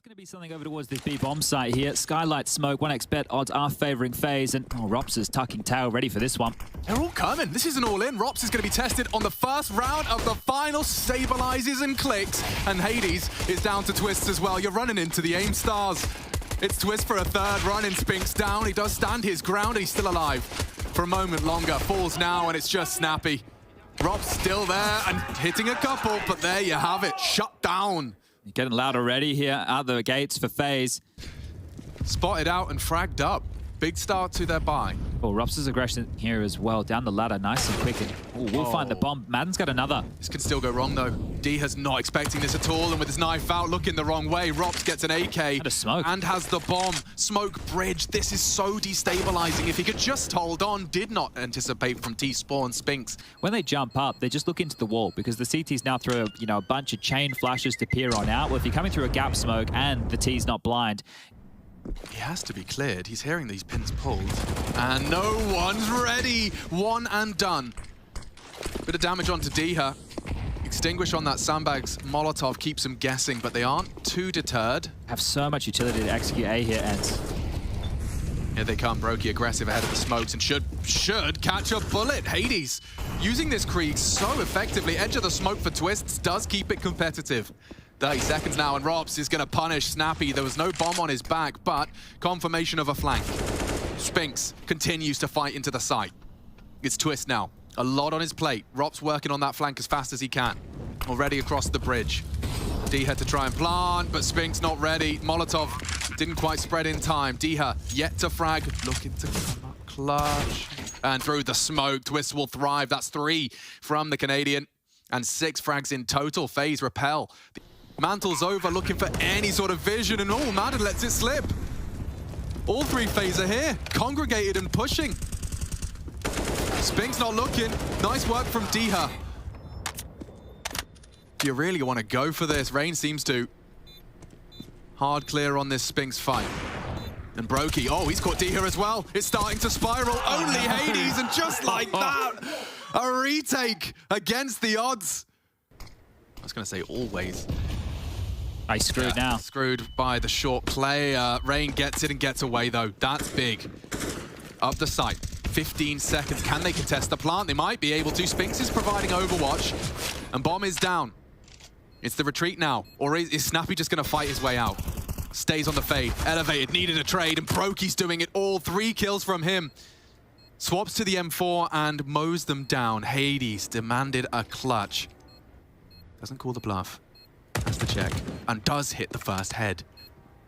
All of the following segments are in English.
It's going to be something over towards this B-bomb site here. Skylight smoke, 1xbet odds are favouring FaZe, and Rops is tucking tail, ready for this one. They're all coming. This is an all-in. Rops is going to be tested on the first round of the final. Stabilizes and clicks, and Hades is down to Twists as well. You're running into the aim stars. It's Twist for a third run, and Spinks down. He does stand his ground, and he's still alive for a moment longer. Falls now, and it's just Snappy. Rops still there and hitting a couple, but there you have it. Shut down. Getting loud already here out the gates for FaZe. Spotted out and fragged up. Big start to their buy. Oh, Rops' aggression here as well. Down the ladder, nice and quick. And we'll find the bomb. Madden's got another. This could still go wrong, though. D has not expecting this at all, and with his knife out, looking the wrong way, Rops gets an AK and a smoke. And has the bomb. Smoke bridge. This is so destabilizing. If he could just hold on, did not anticipate from T-Spawn Spinks. When they jump up, they just look into the wall because the CTs now throw a bunch of chain flashes to peer on out. Well, if you're coming through a gap smoke and the T's not blind, he has to be cleared. He's hearing these pins pulled. And no one's ready. One and done. Bit of damage onto Diha. Extinguish on that sandbags. Molotov keeps him guessing, but they aren't too deterred. Have so much utility to execute A here, ENCE. Here they come. Brokey aggressive ahead of the smokes and should catch a bullet. Hades using this Krieg so effectively. Edge of the smoke for Twists does keep it competitive. 30 seconds now, and Rops is going to punish Snappy. There was no bomb on his back, but confirmation of a flank. Spinks continues to fight into the site. It's Twist now. A lot on his plate. Rops working on that flank as fast as he can. Already across the bridge. D had to try and plant, but Spinks not ready. Molotov didn't quite spread in time. Diha yet to frag, looking to come up clutch. And through the smoke, Twist will thrive. That's 3 from the Canadian, and 6 frags in total. FaZe repel. Mantle's over, looking for any sort of vision, and Madden lets it slip. All 3 FaZe are here, congregated and pushing. Spinks not looking. Nice work from Diha. Do you really want to go for this? Rain seems to. Hard clear on this Spinks fight. And Brokey, he's caught Diha as well. It's starting to spiral. Only Hades, and just like that, a retake against the odds. I was going to say always. He's screwed now. Screwed by the short play. Rain gets it and gets away, though. That's big. Up the site. 15 seconds. Can they contest the plant? They might be able to. Spinks is providing overwatch. And bomb is down. It's the retreat now. Or is Snappy just going to fight his way out? Stays on the fade. Elevated. Needed a trade. And Brokey's doing it all. 3 kills from him. Swaps to the M4 and mows them down. Hades demanded a clutch. Doesn't call the bluff. Has to check. And does hit the first head.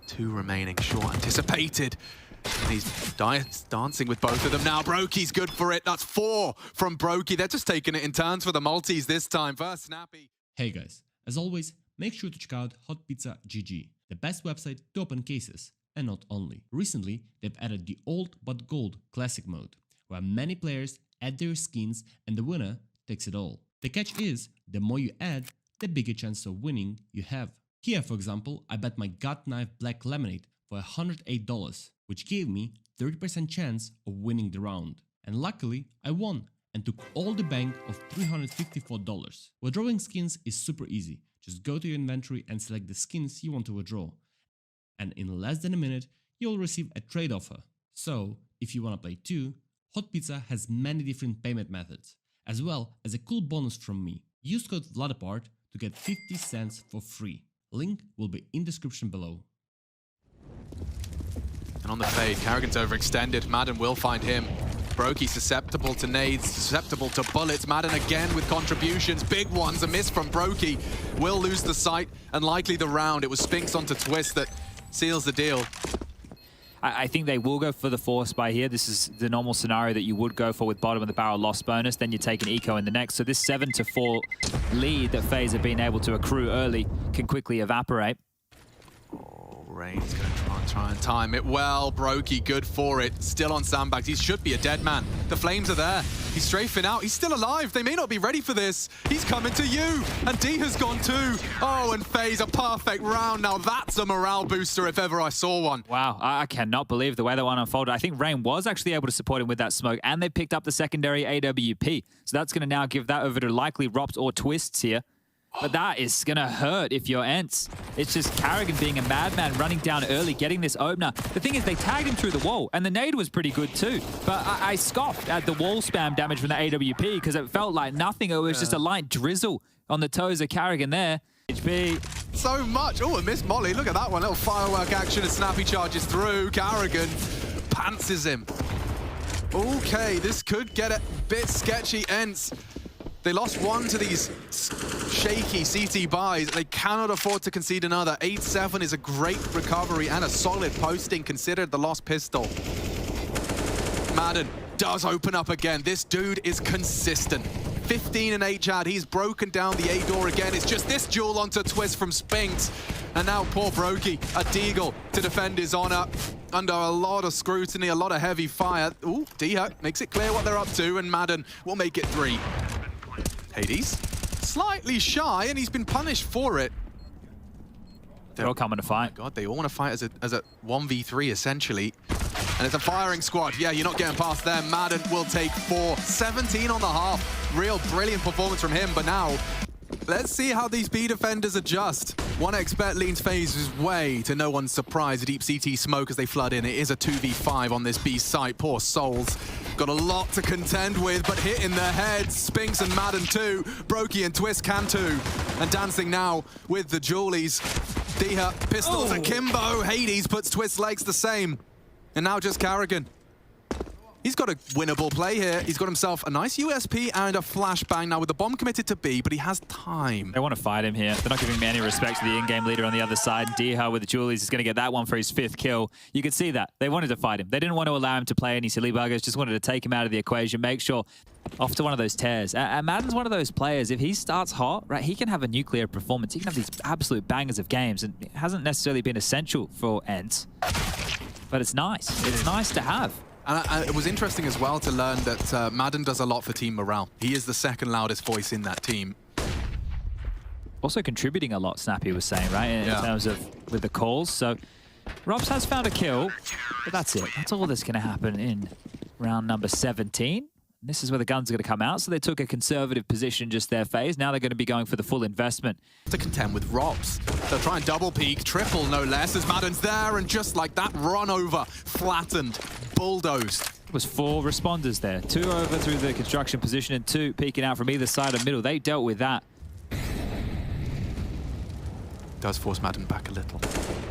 2 remaining. Short anticipated. And he's dancing with both of them now. Brokey's good for it. That's 4 from Brokey. They're just taking it in turns for the multis this time. First Snappy. Hey guys, as always, make sure to check out Hot Pizza GG, the best website to open cases. And not only. Recently, they've added the old but gold classic mode, where many players add their skins and the winner takes it all. The catch is, the more you add, the bigger chance of winning you have. Here, for example, I bet my gut knife black lemonade for $108, which gave me 30% chance of winning the round. And luckily, I won and took all the bank of $354. Withdrawing skins is super easy. Just go to your inventory and select the skins you want to withdraw. And in less than a minute, you'll receive a trade offer. So, if you want to play too, Hot Pizza has many different payment methods, as well as a cool bonus from me. Use code VLADAPART to get 50 cents for free. Link will be in description below. And on the fade, Carrigan's overextended. Madden will find him. Brokey susceptible to nades, susceptible to bullets. Madden again with contributions. Big ones, a miss from Brokey. Will lose the sight and likely the round. It was Spinks onto Twist that seals the deal. I think they will go for the force buy here. This is the normal scenario that you would go for with bottom of the barrel loss bonus. Then you take an eco in the next. So this 7-4 lead that FaZe have been able to accrue early can quickly evaporate. Rain's going to try and time it well. Brokey, good for it. Still on sandbags. He should be a dead man. The flames are there. He's strafing out. He's still alive. They may not be ready for this. He's coming to you. And D has gone too. Oh, and FaZe, a perfect round. Now that's a morale booster if ever I saw one. Wow, I cannot believe the way that one unfolded. I think Rain was actually able to support him with that smoke, and they picked up the secondary AWP. So that's going to now give that over to likely Rops or Twists here. But that is going to hurt if you're ENCE. It's just Carrigan being a madman, running down early, getting this opener. The thing is, they tagged him through the wall, and the nade was pretty good too. But I scoffed at the wall spam damage from the AWP because it felt like nothing. It was just a light drizzle on the toes of Carrigan there. HP. So much. Oh, a missed molly. Look at that one. Little firework action as Snappy charges through. Carrigan pantses him. Okay, this could get a bit sketchy. ENCE. They lost one to these shaky CT buys. They cannot afford to concede another. 8-7 is a great recovery and a solid posting considered the lost pistol. Madden does open up again. This dude is consistent. 15 and 8 Chad. He's broken down the A door again. It's just this duel onto Twist from Spinks. And now poor Brokey, a Deagle to defend his honor under a lot of scrutiny, a lot of heavy fire. Ooh, Deha makes it clear what they're up to, and Madden will make it 3. Hades, slightly shy, and he's been punished for it. They're all coming to fight. God, they all want to fight as a 1v3, essentially. And it's a firing squad. Yeah, you're not getting past them. Madden will take 4. 17 on the half. Real brilliant performance from him, but now, let's see how these B defenders adjust. 1xBet leans FaZe's way to no one's surprise. A deep CT smoke as they flood in. It is a 2v5 on this B site. Poor souls. Got a lot to contend with, but hit in their heads. Spinks and Madden too. Brokey and Twist can too. And dancing now with the Julies. Deha pistols akimbo. Hades puts Twist's legs the same. And now just Carrigan. He's got a winnable play here. He's got himself a nice USP and a flashbang now with the bomb committed to B, but he has time. They want to fight him here. They're not giving me any respect to the in-game leader on the other side. Deha with the Julies is going to get that one for his 5th kill. You could see that. They wanted to fight him. They didn't want to allow him to play any silly buggers, just wanted to take him out of the equation, make sure off to one of those tears. And Madden's one of those players, if he starts hot, right, he can have a nuclear performance. He can have these absolute bangers of games, and it hasn't necessarily been essential for ENCE. But it's nice. It's nice to have. And it was interesting as well to learn that Madden does a lot for team morale. He is the second loudest voice in that team. Also contributing a lot, Snappy was saying, right? In terms of with the calls. So Robs has found a kill, but that's it. That's all that's going to happen in round number 17. This is where the guns are going to come out. So they took a conservative position just there, FaZe. Now they're going to be going for the full investment. To contend with Robs. They'll try and double peek, triple no less, as Madden's there, and just like that, run over, flattened, bulldozed. It was 4 responders there. 2 over through the construction position and 2 peeking out from either side of middle. They dealt with that. Does force Madden back a little.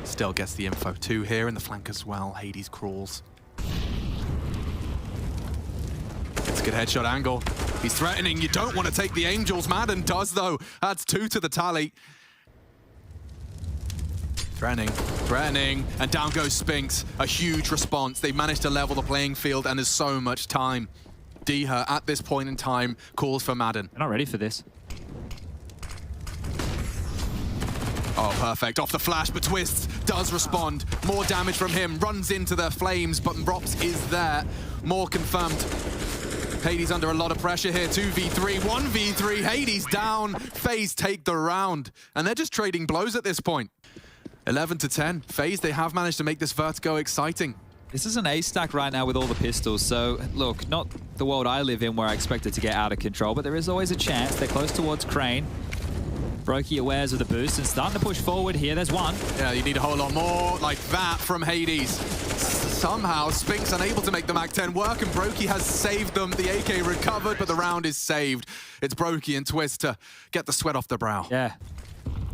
Still gets the info. 2 here in the flank as well. Hades crawls. It's a good headshot angle. He's threatening. You don't want to take the Angels. Madden does, though. Adds 2 to the tally. Threatening. And down goes Spinks. A huge response. They've managed to level the playing field, and there's so much time. Deha, at this point in time, calls for Madden. They're not ready for this. Oh, perfect. Off the flash, but Twist does respond. More damage from him. Runs into the flames, but Rops is there. More confirmed. Hades under a lot of pressure here. 2v3, 1v3. Hades down. FaZe take the round. And they're just trading blows at this point. 11-10. FaZe, they have managed to make this vertigo exciting. This is an ace stack right now with all the pistols. So, look, not the world I live in where I expect it to get out of control, but there is always a chance. They're close towards Crane. Brokey awares of the boost and starting to push forward here. There's one. Yeah, you need a whole lot more like that from Hades. Somehow, Spinks unable to make the MAC-10 work, and Brokey has saved them. The AK recovered, but the round is saved. It's Brokey and Twist to get the sweat off the brow. Yeah.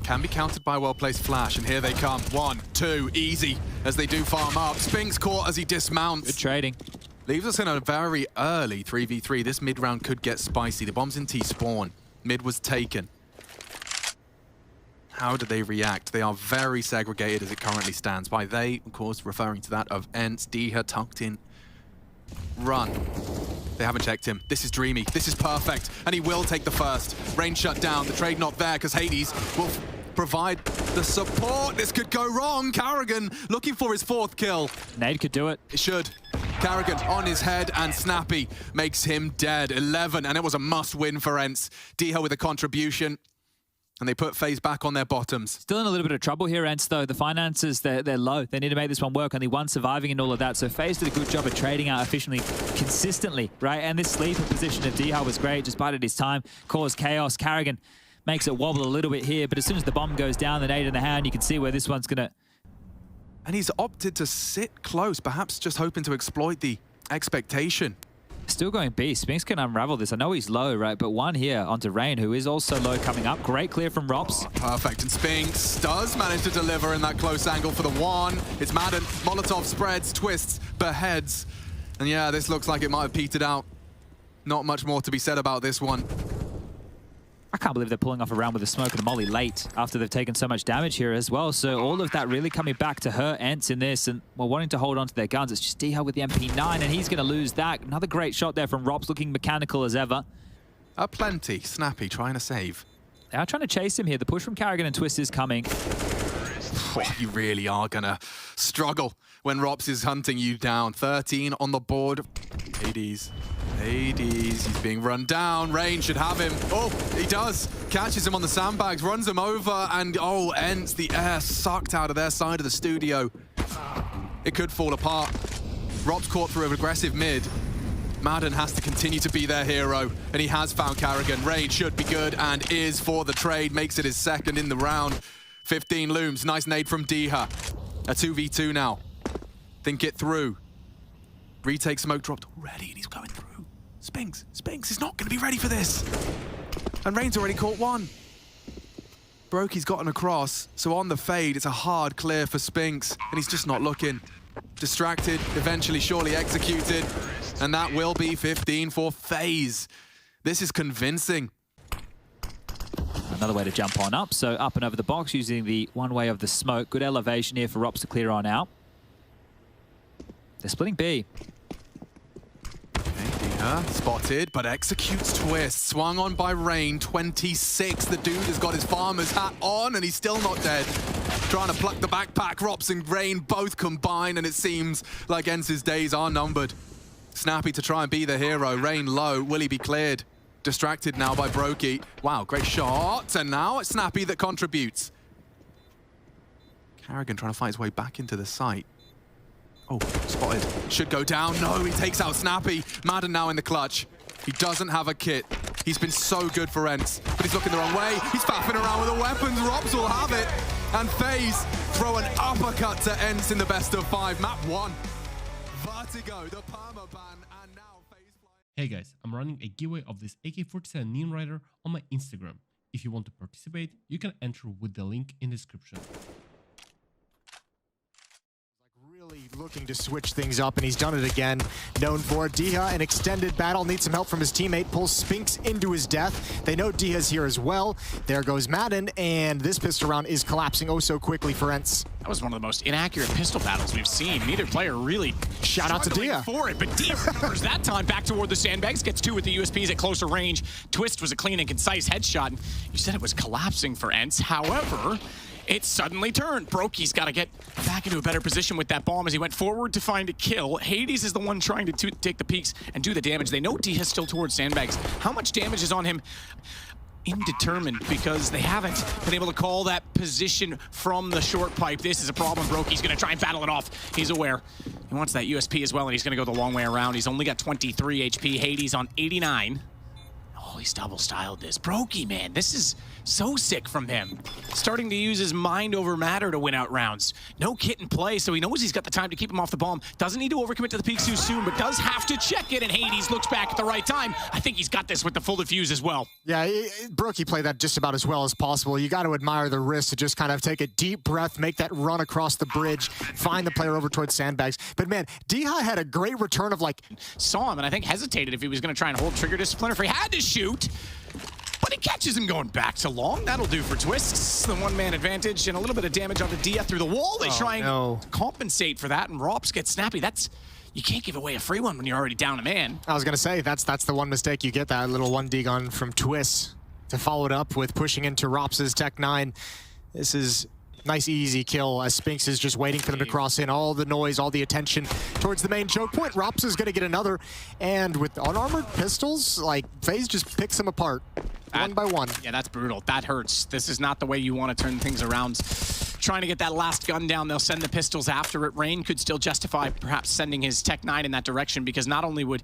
Can be countered by a well-placed flash, and here they come. 1, 2, easy, as they do farm up. Spinks caught as he dismounts. Good trading. Leaves us in a very early 3v3. This mid-round could get spicy. The bomb's in T-spawn. Mid was taken. How do they react? They are very segregated as it currently stands. By they, of course, referring to that of ENCE, Deha tucked in. Run. They haven't checked him. This is dreamy. This is perfect. And he will take the first. Range shut down. The trade not there because Hades will provide the support. This could go wrong. Carrigan looking for his 4th kill. Nade could do it. It should. Carrigan on his head, and Snappy makes him dead. 11, and it was a must-win for ENCE. Deha with a contribution. And they put FaZe back on their bottoms. Still in a little bit of trouble here, ENCE, though. The finances, they're low. They need to make this one work. Only one surviving and all of that. So FaZe did a good job of trading out efficiently, consistently, right? And this sleeper position of Deha was great, just bided his time, caused chaos. Carrigan makes it wobble a little bit here, but as soon as the bomb goes down, the nade in the hand, you can see where this one's gonna... And he's opted to sit close, perhaps just hoping to exploit the expectation. Still going B. Spinks can unravel this. I know he's low, right? But one here onto Rain, who is also low coming up. Great clear from Rops. Oh, perfect. And Spinks does manage to deliver in that close angle for the one. It's Madden. Molotov spreads, twists, beheads. And yeah, this looks like it might have petered out. Not much more to be said about this one. I can't believe they're pulling off a round with a smoke and a molly late after they've taken so much damage here as well. So all of that really coming back to hurt ENCE in this, and well, wanting to hold on to their guns. It's just DH with the MP9, and he's going to lose that. Another great shot there from Rops, looking mechanical as ever. Plenty. Snappy trying to save. They are trying to chase him here. The push from Carrigan and Twist is coming. Oh, you really are going to struggle when Rops is hunting you down. 13 on the board. Hades. He's being run down. Rain should have him. Oh, he does. Catches him on the sandbags, runs him over, and oh, ENCE, the air sucked out of their side of the studio. It could fall apart. Rops caught through an aggressive mid. Madden has to continue to be their hero, and he has found Carrigan. Rain should be good and is for the trade. Makes it his second in the round. 15 looms. Nice nade from Diha. A 2v2 now. Think it through. Retake smoke dropped already, and he's going through. Spinks is not going to be ready for this. And Rain's already caught one. Brokey's gotten across, so on the fade, it's a hard clear for Spinks, and he's just not looking. Distracted, eventually surely executed, and that will be 15 for FaZe. This is convincing. Another way to jump on up, so up and over the box using the one way of the smoke. Good elevation here for Rops to clear on out. They're splitting B. Spotted, but executes Twist. Swung on by Rain, 26. The dude has got his farmer's hat on, and he's still not dead. Trying to pluck the backpack. Rops and Rain both combine, and it seems like ENCE's days are numbered. Snappy to try and be the hero. Rain low. Will he be cleared? Distracted now by Brokey. Wow, great shot. And now it's Snappy that contributes. Carrigan trying to fight his way back into the site. Oh, spotted. Should go down. No, he takes out Snappy. Madden now in the clutch. He doesn't have a kit. He's been so good for ENCE, but he's looking the wrong way. He's faffing around with the weapons. Rops will have it. And FaZe throw an uppercut to ENCE in the best of 5. Map 1. Vertigo, the permaban, and now FaZe flying. Hey guys, I'm running a giveaway of this AK-47 Neon Rider on my Instagram. If you want to participate, you can enter with the link in the description. Looking to switch things up, and he's done it again. Known for it. Diha, an extended battle, needs some help from his teammate, pulls Spinks into his death. They know Diha's here as well. There goes Madden, and this pistol round is collapsing oh so quickly for ENCE. That was one of the most inaccurate pistol battles we've seen. Neither player really shout out to Diha for it, but Diha recovers that time back toward the sandbags, gets 2 with the USPs at closer range. Twist was a clean and concise headshot. You said it was collapsing for ENCE. However, it suddenly turned. Brokey's got to get back into a better position with that bomb as he went forward to find a kill. Hades is the one trying to take the peaks and do the damage. They know Diha's still towards sandbags. How much damage is on him? Indeterminate, because they haven't been able to call that position from the short pipe. This is a problem. Brokey's going to try and battle it off. He's aware. He wants that USP as well, and he's going to go the long way around. He's only got 23 HP. Hades on 89. Oh, he's double-styled this. Brokey, man, this is so sick from him. Starting to use his mind over matter to win out rounds. No kit in play, so he knows he's got the time to keep him off the bomb. Doesn't need to overcommit to the peaks too soon, but does have to check it, and Hades looks back at the right time. I think he's got this with the full defuse as well. Yeah, Brokey played that just about as well as possible. You got to admire the risk to just kind of take a deep breath, make that run across the bridge, find the player over towards sandbags. But man, Diha had a great return of like... Saw him, and I think hesitated if he was going to try and hold trigger discipline, or if he had to shoot. But he catches him going back to long. That'll do for Twists. The one-man advantage and a little bit of damage onto Diha through the wall. They try and compensate for that, and Rops gets snappy. You can't give away a free one when you're already down a man. I was going to say, that's the one mistake you get, that little 1D gun from Twists to follow it up with pushing into Rops' Tech 9. This is nice, easy kill as Spinks is just waiting for them to cross in. All the noise, all the attention towards the main choke point. Rops is going to get another, and with unarmored pistols, like, FaZe just picks them apart. One by one. Yeah, that's brutal. That hurts. This is not the way you want to turn things around. trying to get that last gun down. They'll send the pistols after it. Rain could still justify perhaps sending his Tech-9 in that direction, because not only would...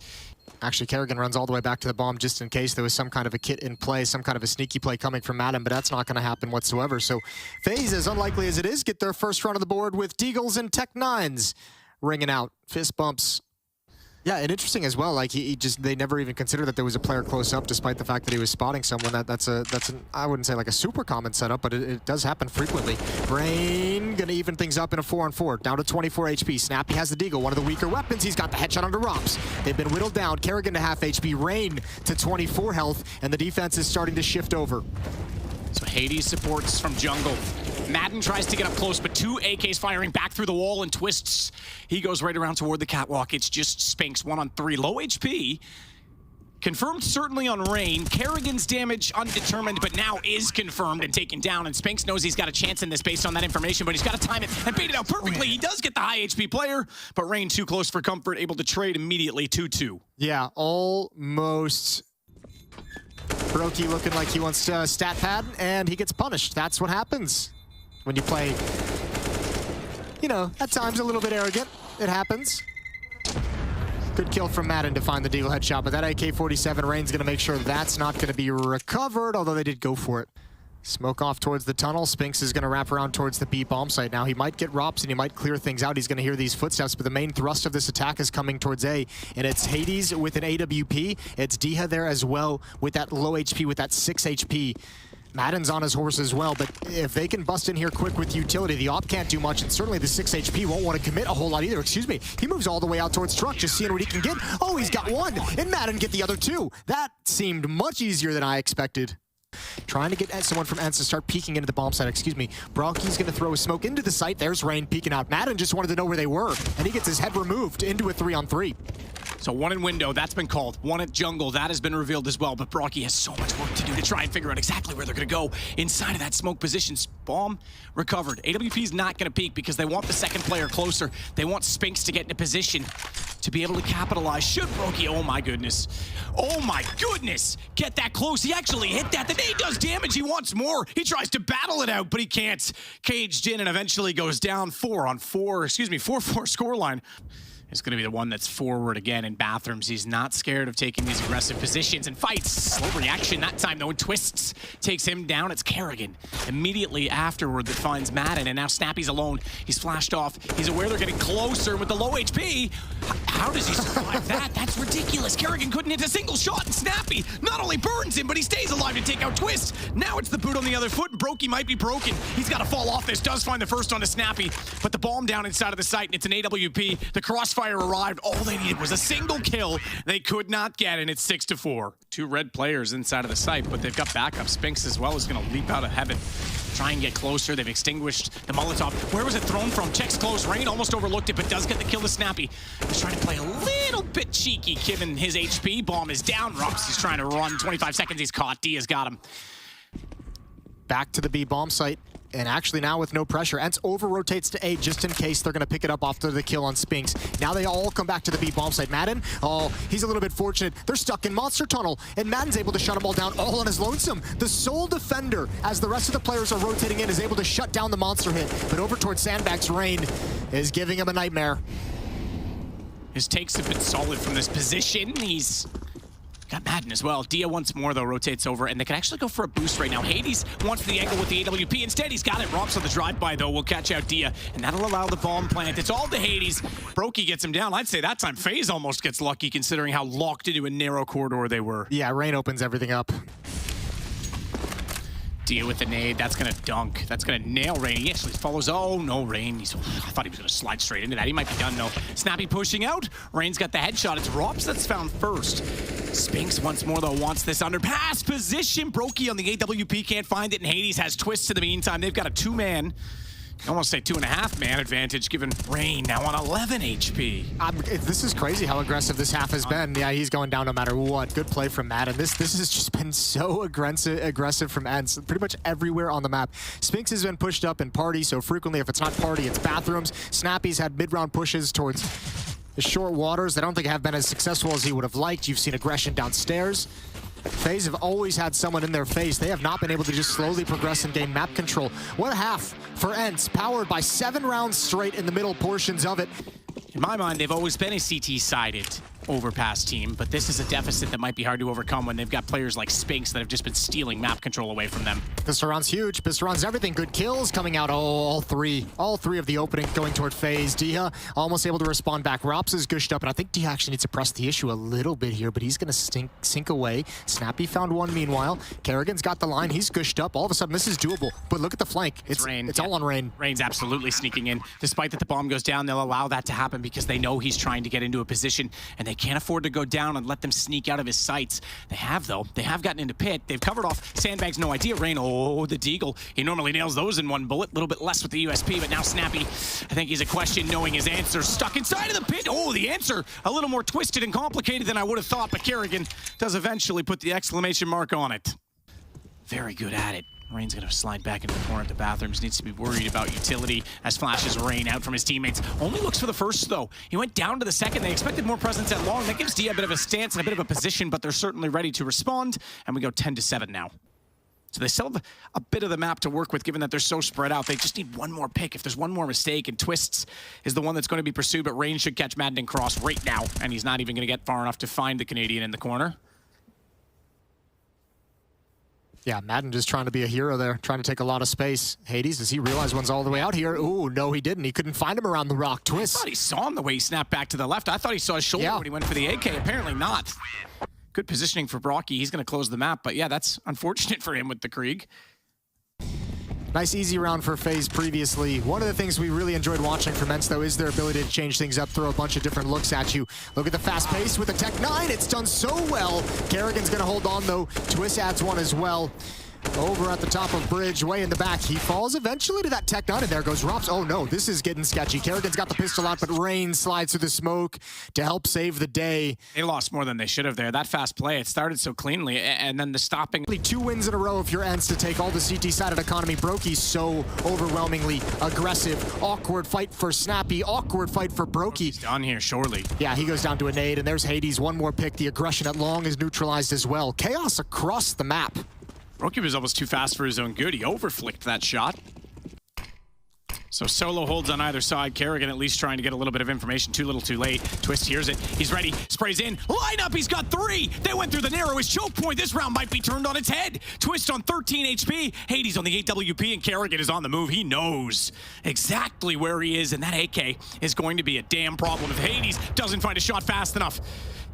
Actually, Kerrigan runs all the way back to the bomb just in case there was some kind of a kit in play, some kind of a sneaky play coming from Madden, but that's not going to happen whatsoever. So FaZe, as unlikely as it is, get their first run on the board with Deagles and Tech-9s ringing out. Fist bumps. Yeah, and interesting as well, like they never even considered that there was a player close up, despite the fact that he was spotting someone. That's an, I wouldn't say like a super common setup, but it does happen frequently. Rain gonna even things up in a 4-on-4, down to 24 HP. Snappy has the Deagle, one of the weaker weapons. He's got the headshot onto Rops. They've been whittled down. Kerrigan to half HP, Rain to 24 health, and the defense is starting to shift over. So Hades supports from jungle. Madden tries to get up close, but 2 AKs firing back through the wall and twists. He goes right around toward the catwalk. It's just Spinks, 1-on-3. Low HP. Confirmed certainly on Rain. Kerrigan's damage undetermined, but now is confirmed and taken down. And Spinks knows he's got a chance in this based on that information, but he's got to time it and bait it out perfectly. He does get the high HP player, but Rain too close for comfort, able to trade immediately 2-2. Yeah, almost... Brokey looking like he wants to stat pad, and he gets punished. That's what happens when you play, you know, at times a little bit arrogant. It happens. Good kill from Madden to find the Deagle headshot, but that AK-47, Rain's going to make sure that's not going to be recovered, although they did go for it. Smoke off towards the tunnel. Spinks is going to wrap around towards the B bomb site. Now he might get Rops and he might clear things out. He's going to hear these footsteps, but the main thrust of this attack is coming towards A, and it's Hades with an AWP. It's Diha there as well with that low HP, with that 6 HP. Madden's on his horse as well, but if they can bust in here quick with utility, the op can't do much, and certainly the 6 HP won't want to commit a whole lot either. Excuse me. He moves all the way out towards Truck, just seeing what he can get. Oh, he's got 1, and Madden get the other 2. That seemed much easier than I expected. Trying to get someone from ENCE to start peeking into the bomb site, excuse me. Brocky's going to throw a smoke into the site. There's Rain peeking out. Madden just wanted to know where they were, and he gets his head removed into a 3-on-3. So 1 in window, that's been called. 1 at jungle, that has been revealed as well. But Brocky has so much work to do to try and figure out exactly where they're going to go inside of that smoke position. Bomb recovered. AWP's not going to peek because they want the second player closer. They want Spinks to get into position to be able to capitalize. Should Brocky, oh my goodness. Oh my goodness. Get that close. He actually hit that. The nade does damage. He wants more. He tries to battle it out, but he can't. Caged in and eventually goes down 4-on-4, excuse me, 4-4 scoreline. Is going to be the one that's forward again in bathrooms. He's not scared of taking these aggressive positions and fights. Slow reaction that time, though, and Twists takes him down. It's Kerrigan immediately afterward that finds Madden, and now Snappy's alone. He's flashed off. He's aware they're getting closer with the low HP. How does he survive that? That's ridiculous. Kerrigan couldn't hit a single shot, and Snappy not only burns him, but he stays alive to take out Twist. Now it's the boot on the other foot, and Brokey might be broken. He's got to fall off this. Does find the first onto Snappy, but the bomb down inside of the site, and it's an AWP. The crossfire arrived. All they needed was a single kill. They could not get, and it's 6-4. 2 red players inside of the site, but they've got backup. Spinks as well is going to leap out of heaven. Try and get closer. They've extinguished the Molotov. Where was it thrown from? Checks close. Rain almost overlooked it, but does get the kill to Snappy. He's trying to play a little bit cheeky, given his HP. Bomb is down. Rops is trying to run. 25 seconds. He's caught. Dia's got him. Back to the B bomb site. And actually now with no pressure, ENCE over-rotates to A just in case they're going to pick it up after the kill on Spinks. Now they all come back to the B bomb site. Madden, oh, he's a little bit fortunate. They're stuck in Monster Tunnel, and Madden's able to shut them all down all on his lonesome. The sole defender, as the rest of the players are rotating in, is able to shut down the monster hit. But over towards Sandbags, Rain is giving him a nightmare. His takes have been solid from this position. He's got Madden as well. Dia once more, though, rotates over, and they can actually go for a boost right now. Hades wants the angle with the AWP. Instead, he's got it. Rops on the drive-by, though, will catch out Dia, and that'll allow the bomb plant. It's all to Hades. Brokey gets him down. I'd say that time FaZe almost gets lucky, considering how locked into a narrow corridor they were. Yeah, Rain opens everything up. Dia with the nade. That's going to dunk. That's going to nail Rain. He actually follows. Oh, no, Rain. I thought he was going to slide straight into that. He might be done, though. Snappy pushing out. Rain's got the headshot. It's Rops that's found first. Spinks once more, though, wants this underpass position. Brokey on the AWP can't find it, and Hades has Twists in the meantime. They've got a 2-man, I almost say 2.5-man advantage, given Rain now on 11 HP. This is crazy how aggressive this half has been. Yeah, he's going down no matter what. Good play from Madden. This has just been so aggressive from ENCE, pretty much everywhere on the map. Spinks has been pushed up in party, so frequently if it's not party, it's bathrooms. Snappy's had mid-round pushes towards the short waters. I don't think have been as successful as he would have liked. You've seen aggression downstairs. FaZe have always had someone in their face. They have not been able to just slowly progress and gain map control. What a half for ENCE, powered by 7 rounds straight in the middle portions of it. In my mind, they've always been a CT-sided overpass team, but this is a deficit that might be hard to overcome when they've got players like Spinks that have just been stealing map control away from them. Pistol round's huge. Pistol round's everything. Good kills coming out. Oh, all three of the opening going toward FaZe. Dia almost able to respond back. Rops is gushed up, and I think Dia actually needs to press the issue a little bit here, but he's going to sink away. Snappy found one meanwhile. Kerrigan's got the line. He's gushed up. All of a sudden, this is doable, but look at the flank. It's Rain. It's all on Rain. Rain's absolutely sneaking in. Despite that the bomb goes down, they'll allow that to happen because they know he's trying to get into a position, and they can't afford to go down and let them sneak out of his sights. They have, though. They have gotten into pit. They've covered off Sandbags, no idea. Rain, oh, the deagle. He normally nails those in one bullet. A little bit less with the USP, but now Snappy, I think he's a question knowing his answer. Stuck inside of the pit. Oh, the answer a little more twisted and complicated than I would have thought, but Kerrigan does eventually put the exclamation mark on it. Very good at it. Rain's gonna slide back into the corner at the bathrooms. Needs to be worried about utility as flashes Rain out from his teammates. Only looks for the first, though. He went down to the second. They expected more presence at long. That gives Dia a bit of a stance and a bit of a position, but they're certainly ready to respond. And we go 10-7 now. So they still have a bit of the map to work with, given that they're so spread out. They just need one more pick. If there's one more mistake, and Twists is the one that's going to be pursued, but Rain should catch Madden Cross right now, and he's not even going to get far enough to find the Canadian in the corner. Yeah, Madden just trying to be a hero there, trying to take a lot of space. Hades, does he realize one's all the way out here? Ooh, no, he didn't. He couldn't find him around the rock. Twist. I thought he saw him the way he snapped back to the left. I thought he saw his shoulder when he went for the AK. Apparently not. Good positioning for Brocky. He's going to close the map, but yeah, that's unfortunate for him with the Krieg. Nice easy round for FaZe previously. One of the things we really enjoyed watching from ENCE, though, is their ability to change things up, throw a bunch of different looks at you. Look at the fast pace with the Tech 9. It's done so well. Kerrigan's going to hold on, though. Twist adds one as well. Over at the top of bridge, way in the back. He falls eventually to that Tech 9, and there goes Rops. Oh no, this is getting sketchy. Kerrigan's got the pistol out, but Rain slides through the smoke to help save the day. They lost more than they should have there. That fast play, it started so cleanly, and then the stopping. 2 wins in a row if you're ENCE to take all the CT-sided economy. Brokey's so overwhelmingly aggressive. Awkward fight for Snappy, awkward fight for Brokey. He's done here, surely. Yeah, he goes down to a nade, and there's Hades. One more pick. The aggression at long is neutralized as well. Chaos across the map. Brokey was almost too fast for his own good. He overflicked that shot. So solo holds on either side. Kerrigan at least trying to get a little bit of information. Too little, too late. Twist hears it. He's ready. Sprays in. Line up. He's got 3. They went through the narrowest choke point. This round might be turned on its head. Twist on 13 HP. Hades on the 8 WP, and Kerrigan is on the move. He knows exactly where he is, and that AK is going to be a damn problem if Hades doesn't find a shot fast enough.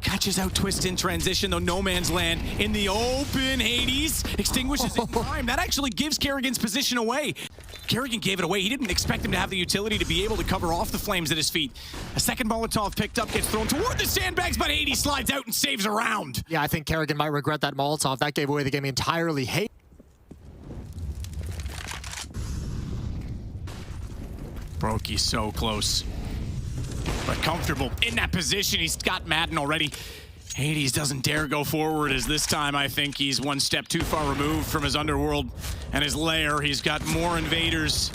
Catches out Twist in transition, though no man's land in the open. Hades extinguishes in time. That actually gives Kerrigan's position away. Kerrigan gave it away. He didn't expect him to have the utility to be able to cover off the flames at his feet. A second Molotov picked up, gets thrown toward the sandbags, but Hades slides out and saves a round. Yeah, I think Kerrigan might regret that Molotov. That gave away the game entirely. Brokey's so close, but comfortable in that position. He's got Madden already. Hades doesn't dare go forward, as this time I think he's one step too far removed from his underworld and his lair. He's got more invaders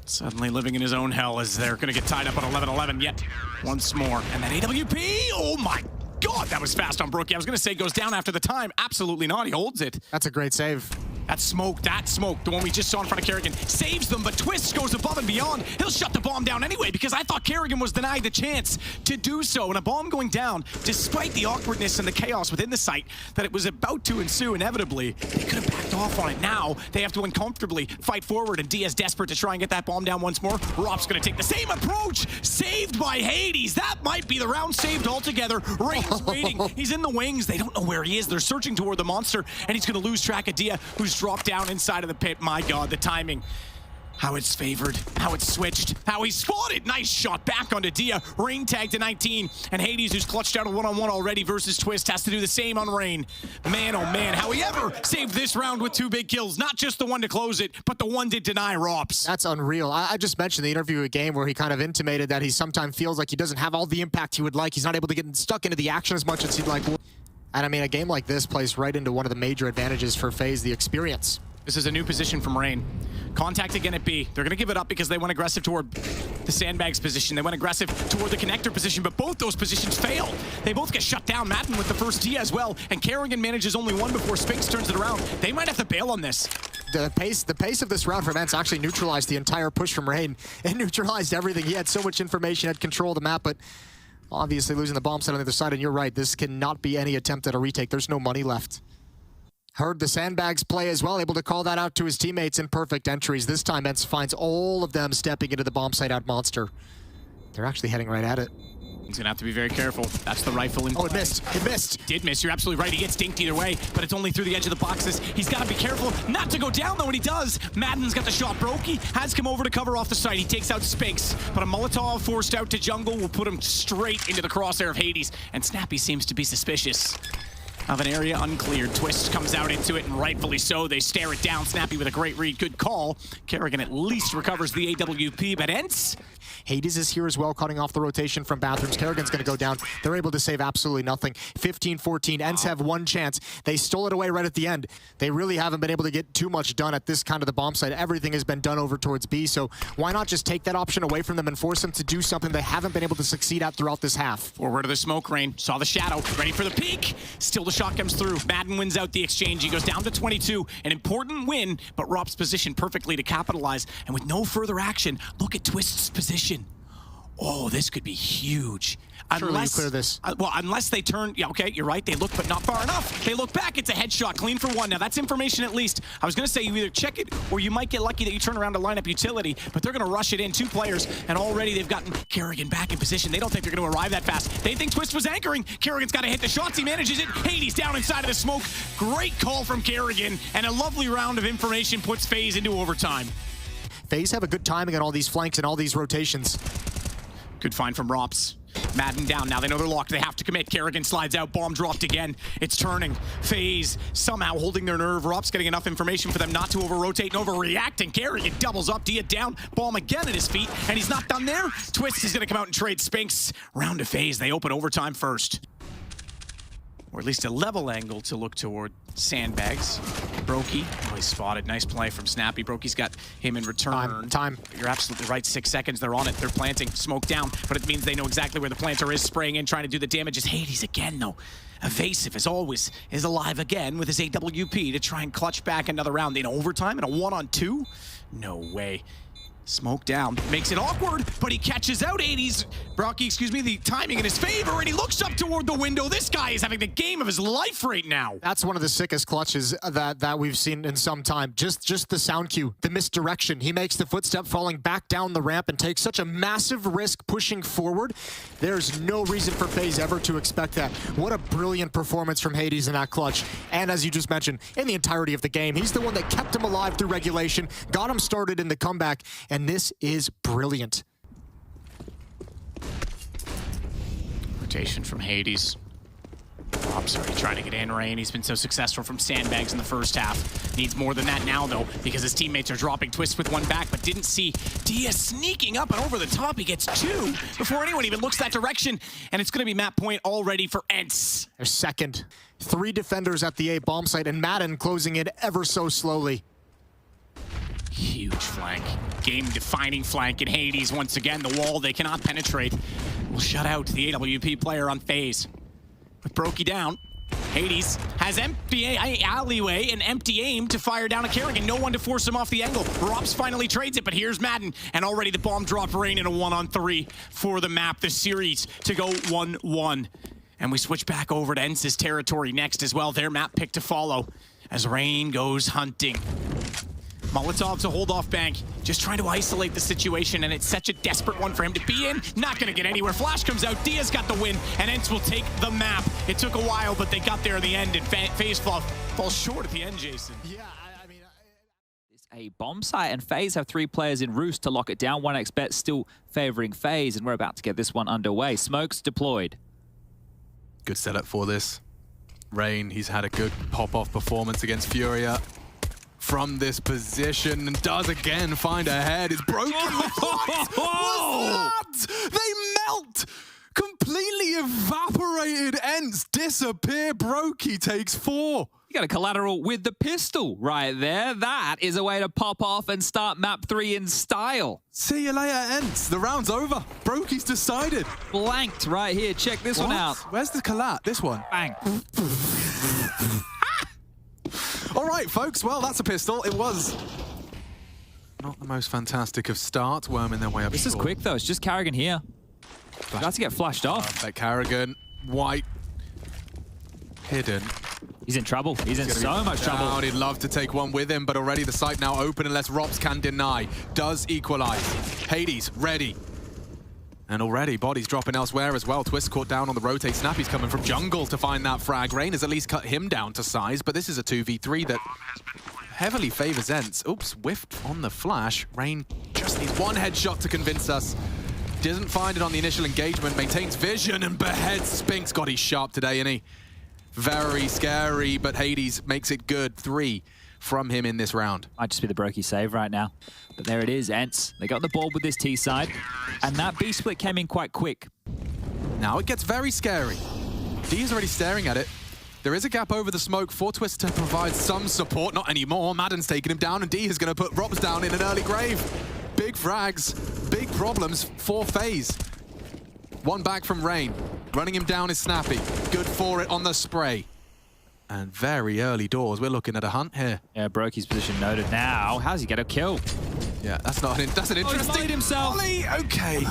suddenly living in his own hell as they're going to get tied up on 11-11 yet once more. And then AWP, oh my God, that was fast on Brokey. I was going to say goes down after the time. Absolutely not, he holds it. That's a great save. That smoke, the one we just saw in front of Kerrigan, saves them, but Twist goes above and beyond. He'll shut the bomb down anyway, because I thought Kerrigan was denied the chance to do so. And a bomb going down, despite the awkwardness and the chaos within the site that it was about to ensue inevitably, they could have backed off on it. Now, they have to uncomfortably fight forward, and Diaz desperate to try and get that bomb down once more. Rop's gonna take the same approach, saved by Hades. That might be the round saved altogether. Rain's waiting, he's in the wings. They don't know where he is. They're searching toward the monster, and he's gonna lose track of Dia, who's dropped down inside of the pit. My God, the timing. How it's favored, how it's switched, how he's spotted. Nice shot back onto Dia. Rain tagged to 19, and Hades, who's clutched out a one-on-one already versus Twist, has to do the same on Rain. Man, oh man, how he ever saved this round with 2 big kills. Not just the one to close it, but the one to deny Rops. That's unreal. I just mentioned the interview a game where he kind of intimated that he sometimes feels like he doesn't have all the impact he would like. He's not able to get stuck into the action as much as he'd like. And I mean, a game like this plays right into one of the major advantages for FaZe, the experience. This is a new position from Rain. Contact again at B. They're going to give it up because they went aggressive toward the sandbags position. They went aggressive toward the connector position, but both those positions fail. They both get shut down. Madden with the first D as well, and Kerrigan manages only one before Spinks turns it around. They might have to bail on this. The pace of this round from ENCE actually neutralized the entire push from Rain. It neutralized everything. He had so much information, had control of the map, but obviously losing the bomb set on the other side, and you're right, this cannot be any attempt at a retake. There's no money left. Heard the sandbags play as well, able to call that out to his teammates in perfect entries. This time, ENCE finds all of them stepping into the bomb site out monster. They're actually heading right at it. He's gonna have to be very careful. That's the rifle in play. Oh, it missed. It missed. Did miss. You're absolutely right. He gets dinked either way, but it's only through the edge of the boxes. He's got to be careful not to go down, though, when he does. Madden's got the shot. Brokey has come over to cover off the side. He takes out Spinks, but a Molotov forced out to jungle will put him straight into the crosshair of Hades, and Snappy seems to be suspicious of an area uncleared. Twist comes out into it, and rightfully so. They stare it down. Snappy with a great read. Good call. Kerrigan at least recovers the AWP, but ENCE. Hades is here as well, cutting off the rotation from bathrooms. Kerrigan's going to go down. They're able to save absolutely nothing. 15-14. ENCE have one chance. They stole it away right at the end. They really haven't been able to get too much done at this kind of the bomb site. Everything has been done over towards B, so why not just take that option away from them and force them to do something they haven't been able to succeed at throughout this half? Forward of the smoke, Rain. Saw the shadow. Ready for the peek. Still the shot comes through. Madden wins out the exchange. He goes down to 22. An important win, but Rob's positioned perfectly to capitalize. And with no further action, look at Twist's position. Oh, this could be huge. Surely you clear this. Well, unless they turn, yeah, okay, you're right. They look, but not far enough. They look back. It's a headshot, clean for one. Now, that's information at least. I was going to say you either check it or you might get lucky that you turn around to line up utility, but they're going to rush it in. 2 players, and already they've gotten Kerrigan back in position. They don't think they're going to arrive that fast. They think Twist was anchoring. Kerrigan's got to hit the shots. He manages it. Hades down inside of the smoke. Great call from Kerrigan, and a lovely round of information puts FaZe into overtime. FaZe have a good timing on all these flanks and all these rotations. Good find from Rops. Madden down. Now they know they're locked. They have to commit. Kerrigan slides out. Bomb dropped again. It's turning. FaZe somehow holding their nerve. Rops getting enough information for them not to over-rotate and overreact. And Kerrigan doubles up. Dia down. Bomb again at his feet. And he's not done there. Twist is going to come out and trade Spinks. Round to FaZe. They open overtime first. Or at least a level angle to look toward sandbags. Brokey, oh, he's spotted. Nice play from Snappy. Brokey's got him in return. Time. You're absolutely right. 6 seconds. They're on it. They're planting. Smoke down, but it means they know exactly where the planter is. Spraying in, trying to do the damage. Is Hades again, though. Evasive, as always, is alive again with his AWP to try and clutch back another round in overtime and a 1-on-2. No way. Smoke down, makes it awkward, but he catches out 80s. Brocky, excuse me, the timing in his favor, and he looks up toward the window. This guy is having the game of his life right now. That's one of the sickest clutches that we've seen in some time. Just the sound cue, the misdirection. He makes the footstep falling back down the ramp and takes such a massive risk pushing forward. There's no reason for FaZe ever to expect that. What a brilliant performance from Hades in that clutch. And as you just mentioned, in the entirety of the game, he's the one that kept him alive through regulation, got him started in the comeback, and this is brilliant. Rotation from Hades. Rob's already trying to get in, Rain. He's been so successful from sandbags in the first half. Needs more than that now, though, because his teammates are dropping. Twist with one back, but didn't see Dia sneaking up and over the top. He gets 2 before anyone even looks that direction, and it's going to be map point already for ENCE. Their second. 3 defenders at the A bomb site, and Madden closing it ever so slowly. Huge flank. Game-defining flank in Hades. Once again, the wall they cannot penetrate will shut out the AWP player on FaZe. With Brokey down, Hades has empty alleyway and empty aim to fire down a Kerrigan. No one to force him off the angle. Rops finally trades it, but here's Madden. And already the bomb drop Rain in a 1-on-3 for the map. The series to go 1-1. And we switch back over to ENCE's territory next as well. Their map pick to follow as Rain goes hunting. Molotov to hold off bank, just trying to isolate the situation, and it's such a desperate one for him to be in. Not going to get anywhere. Flash comes out, Dia's got the win, and ENCE will take the map. It took a while, but they got there in the end, and FaZe falls short at the end, Jason. Yeah, I mean... It's a bomb site, and FaZe have 3 players in Roost to lock it down. 1xBet still favoring FaZe, and we're about to get this one underway. Smokes deployed. Good setup for this. Rain, he's had a good pop-off performance against Furia from this position, and does again find a head. It's broken. What was that? They melt! Completely evaporated. ENCE disappear. Brokey takes 4. You got a collateral with the pistol right there. That is a way to pop off and start map 3 in style. See you later, ENCE. The round's over. Brokey's decided. Blanked right here. Check this one out. Where's the collat? This one. Bang. All right, folks. Well, that's a pistol. It was not the most fantastic of starts, worming their way up. This is quick, though. It's just Carrigan here. About to get flashed off. Carrigan, white, hidden. He's in trouble. He's in so much trouble. He'd love to take one with him, but already the site now open unless Rops can deny. Does equalize. Hades ready. And already bodies dropping elsewhere as well. Twist caught down on the rotate. Snappy's coming from jungle to find that frag. Rain has at least cut him down to size, but this is a 2v3 that heavily favors ENCE. Oops, whiffed on the flash. Rain just needs one headshot to convince us. Doesn't find it on the initial engagement, maintains vision and beheads Spinks. God, he's sharp today, isn't he? Very scary, but Hades makes it good. 3 from him in this round. Might just be the Brokey save right now. But there it is, ENCE. They got the ball with this T side, and that B split came in quite quick. Now it gets very scary. D is already staring at it. There is a gap over the smoke for Twist to provide some support. Not anymore. Madden's taking him down, and D is going to put Robs down in an early grave. Big frags, big problems for FaZe. One back from Rain. Running him down is Snappy. Good for it on the spray. And very early doors. We're looking at a hunt here. Yeah, Brokey's position noted now. How's he get a kill? Yeah, that's an interesting. He's volleyed himself. Volley. Okay.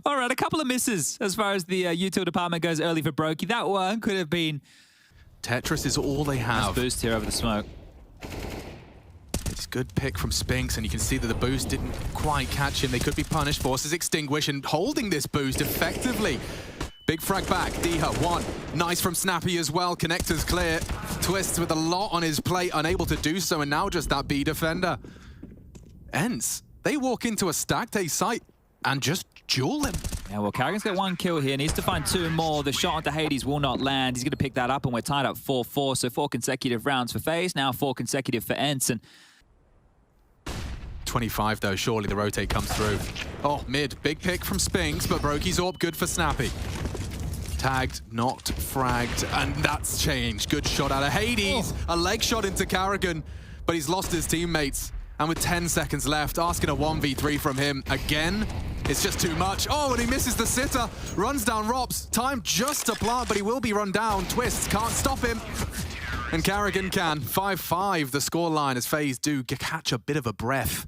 All right, a couple of misses as far as the util department goes early for Brokey. That one could have been... Tetris is all they have. Nice boost here over the smoke. It's good pick from Spinks, and you can see that the boost didn't quite catch him. They could be punished. Forces extinguish and holding this boost effectively. Big frag back. Diha, 1. Nice from Snappy as well. Connectors clear. Twist with a lot on his plate, unable to do so, and now just that B defender. ENCE, they walk into a stacked A site and just duel him. Yeah, well, Carrigan's got 1 kill here. Needs to find 2 more. The shot onto Hades will not land. He's going to pick that up, and we're tied up 4-4. So 4 consecutive rounds for FaZe, now 4 consecutive for ENCE. And 25 though, surely the rotate comes through. Oh, mid, big pick from Spinks, but Brokey's AWP good for Snappy. Tagged, knocked, fragged, and that's changed. Good shot out of Hades. A leg shot into Carrigan, but he's lost his teammates. And with 10 seconds left, asking a 1v3 from him again, it's just too much. Oh, and he misses the sitter. Runs down Rops. Time just to plant, but he will be run down. Twist can't stop him. And Carrigan can. 5-5 the scoreline as FaZe do catch a bit of a breath.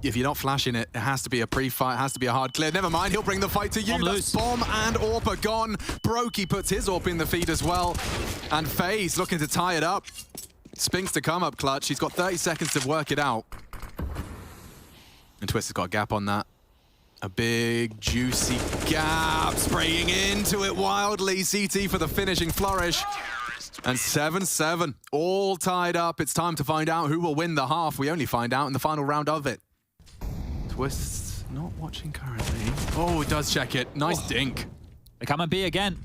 If you're not flashing it, it has to be a pre-fight, it has to be a hard clear. Never mind, he'll bring the fight to you. That's Bomb and AWP are gone. Brokey puts his AWP in the feed as well. And FaZe looking to tie it up. Spinks to come up clutch. He's got 30 seconds to work it out. And Twist has got a gap on that. A big, juicy gap. Spraying into it wildly. CT for the finishing flourish. And 7-7, all tied up. It's time to find out who will win the half. We only find out in the final round of it. Twist's not watching currently. Oh, it does check it. Nice dink. They come and B again.